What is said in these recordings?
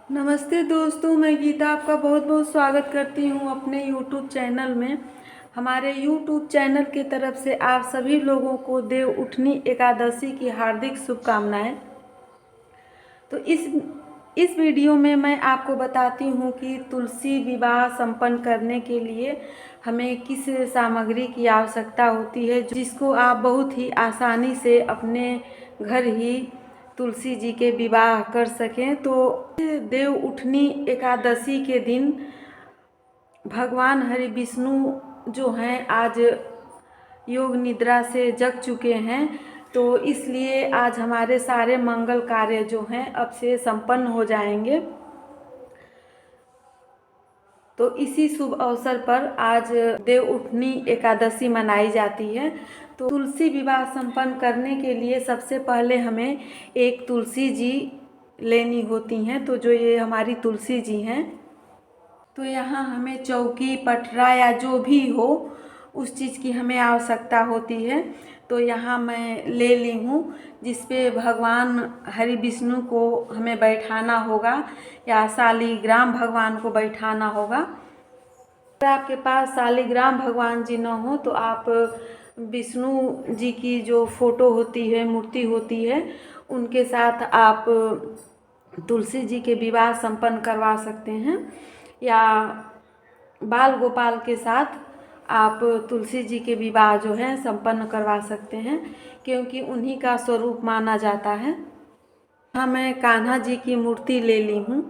नमस्ते दोस्तों, मैं गीता आपका बहुत बहुत स्वागत करती हूँ अपने YouTube चैनल में। हमारे YouTube चैनल की तरफ से आप सभी लोगों को देव उठनी एकादशी की हार्दिक शुभकामनाएं। तो इस वीडियो में मैं आपको बताती हूँ कि तुलसी विवाह संपन्न करने के लिए हमें किस सामग्री की आवश्यकता होती है, जिसको आप बहुत ही आसानी से अपने घर ही तुलसी जी के विवाह कर सकें। तो देव उठनी एकादशी के दिन भगवान हरि विष्णु जो हैं आज योग निद्रा से जग चुके हैं, तो इसलिए आज हमारे सारे मंगल कार्य जो हैं अब से संपन्न हो जाएंगे। तो इसी शुभ अवसर पर आज देव उठनी एकादशी मनाई जाती है। तो तुलसी विवाह संपन्न करने के लिए सबसे पहले हमें एक तुलसी जी लेनी होती हैं। तो जो ये हमारी तुलसी जी हैं, तो यहाँ हमें चौकी पटरा या जो भी हो उस चीज़ की हमें आवश्यकता होती है। तो यहाँ मैं ले ली हूँ जिस पे भगवान हरि विष्णु को हमें बैठाना होगा या शालिग्राम भगवान को बैठाना होगा। अगर आपके पास शालिग्राम भगवान जी न हो तो आप विष्णु जी की जो फोटो होती है, मूर्ति होती है, उनके साथ आप तुलसी जी के विवाह संपन्न करवा सकते हैं, या बाल गोपाल के साथ आप तुलसी जी के विवाह जो है संपन्न करवा सकते हैं, क्योंकि उन्हीं का स्वरूप माना जाता है। यहाँ मैं कान्हा जी की मूर्ति ले ली हूँ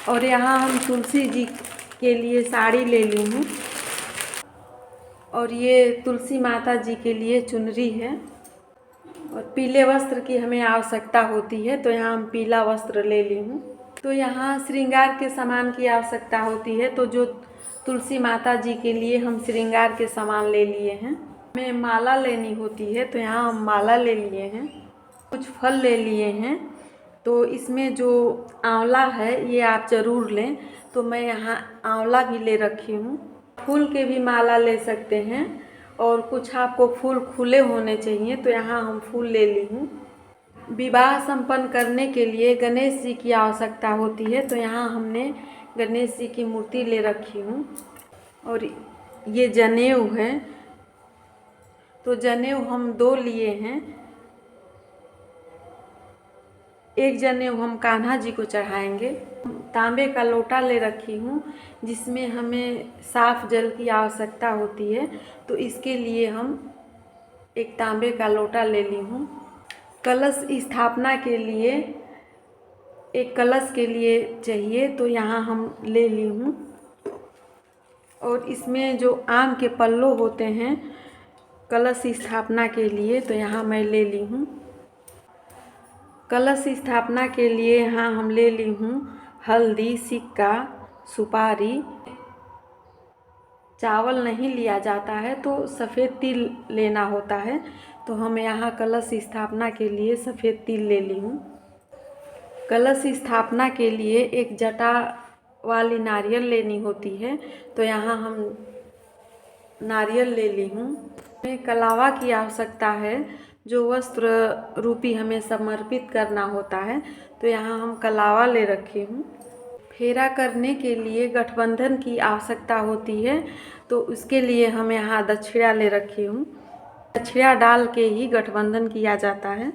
और यहाँ हम तुलसी जी के लिए साड़ी ले ली हूँ और ये तुलसी माता जी के लिए चुनरी है और पीले वस्त्र की हमें आवश्यकता होती है। तो यहाँ हम पीला वस्त्र ले ली हूँ। तो यहाँ श्रृंगार के सामान की आवश्यकता होती है। तो जो तुलसी माता जी के लिए हम श्रृंगार के सामान ले लिए हैं। हमें माला लेनी होती है, तो यहाँ हम माला ले लिए हैं। कुछ फल ले लिए हैं। तो इसमें जो आंवला है ये आप ज़रूर लें। तो मैं यहाँ आंवला भी ले रखी हूँ। फूल के भी माला ले सकते हैं और कुछ आपको फूल खुले होने चाहिए, तो यहाँ हम फूल ले ली हूँ। विवाह संपन्न करने के लिए गणेश जी की आवश्यकता होती है। तो यहाँ हमने गणेश जी की मूर्ति ले रखी हूँ और ये जनेऊ है। तो जनेऊ हम 2 लिए हैं। एक जनेऊ हम कान्हा जी को चढ़ाएंगे। तांबे का लोटा ले रखी हूँ जिसमें हमें साफ जल की आवश्यकता होती है। तो इसके लिए हम एक तांबे का लोटा ले ली हूँ। कलश स्थापना के लिए एक कलश के लिए चाहिए, तो यहाँ हम ले ली हूँ। और इसमें जो आम के पल्लो होते हैं कलश स्थापना के लिए, तो यहाँ मैं ले ली हूँ। कलश स्थापना के लिए यहाँ हम ले ली हूँ हल्दी, सिक्का, सुपारी। चावल नहीं लिया जाता है तो सफ़ेद तिल लेना होता है। तो हम यहाँ कलश स्थापना के लिए सफ़ेद तिल ले ली हूँ। कलश स्थापना के लिए एक जटा वाली नारियल लेनी होती है। तो यहाँ हम नारियल ले ली हूँ। हमें कलावा की आवश्यकता है, जो वस्त्र रूपी हमें समर्पित करना होता है। तो यहाँ हम कलावा ले रखी हूँ। फेरा करने के लिए गठबंधन की आवश्यकता होती है। तो उसके लिए हम यहाँ दक्षिणा ले रखी हूँ। दक्षिणा डाल के ही गठबंधन किया जाता है।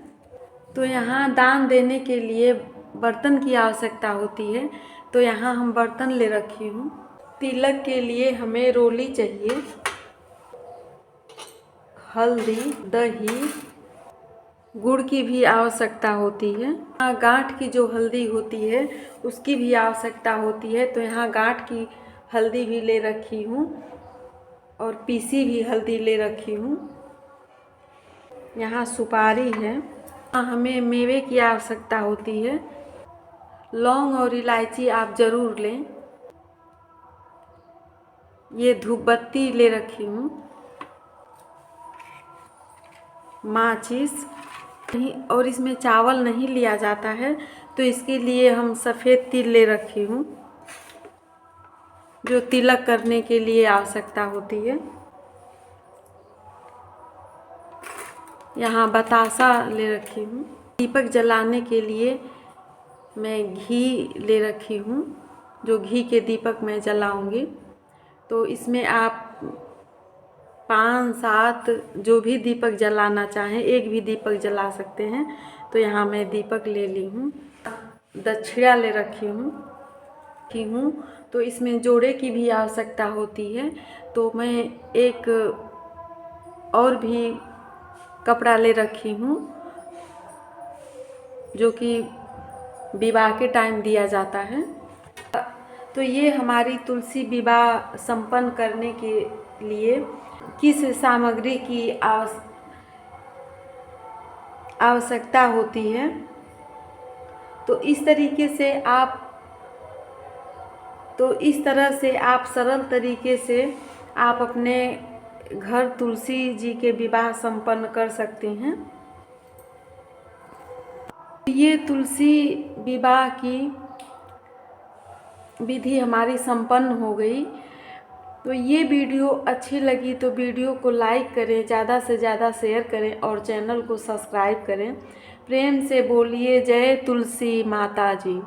तो यहाँ दान देने के लिए बर्तन की आवश्यकता होती है। तो यहाँ हम बर्तन ले रखी हूँ। तिलक के लिए हमें रोली चाहिए, हल्दी, दही, गुड़ की भी आवश्यकता होती है। गांठ की जो हल्दी होती है उसकी भी आवश्यकता होती है। तो यहाँ गांठ की हल्दी भी ले रखी हूँ और पीसी भी हल्दी ले रखी हूँ। यहाँ सुपारी है। यहाँ हमें मेवे की आवश्यकता होती है। लौंग और इलायची आप ज़रूर लें। ये धूप बत्ती ले रखी हूँ। माचिस नहीं, और इसमें चावल नहीं लिया जाता है, तो इसके लिए हम सफ़ेद तिल ले रखी हूँ, जो तिलक करने के लिए आवश्यकता होती है। यहाँ बतासा ले रखी हूँ। दीपक जलाने के लिए मैं घी ले रखी हूँ, जो घी के दीपक मैं जलाऊंगी। तो इसमें आप 5-7 जो भी दीपक जलाना चाहें, एक भी दीपक जला सकते हैं। तो यहाँ मैं दीपक ले ली हूँ, दक्षिणा ले रखी हूँ। तो इसमें जोड़े की भी आवश्यकता होती है, तो मैं एक और भी कपड़ा ले रखी हूँ, जो कि विवाह के टाइम दिया जाता है। तो ये हमारी तुलसी विवाह संपन्न करने के लिए किस सामग्री की आवश्यकता होती है। तो इस तरह से आप सरल तरीके से आप अपने घर तुलसी जी के विवाह संपन्न कर सकते हैं। ये तुलसी विवाह की विधि हमारी संपन्न हो गई। तो ये वीडियो अच्छी लगी तो वीडियो को लाइक करें, ज़्यादा से ज़्यादा शेयर करें और चैनल को सब्सक्राइब करें। प्रेम से बोलिए जय तुलसी माता जी।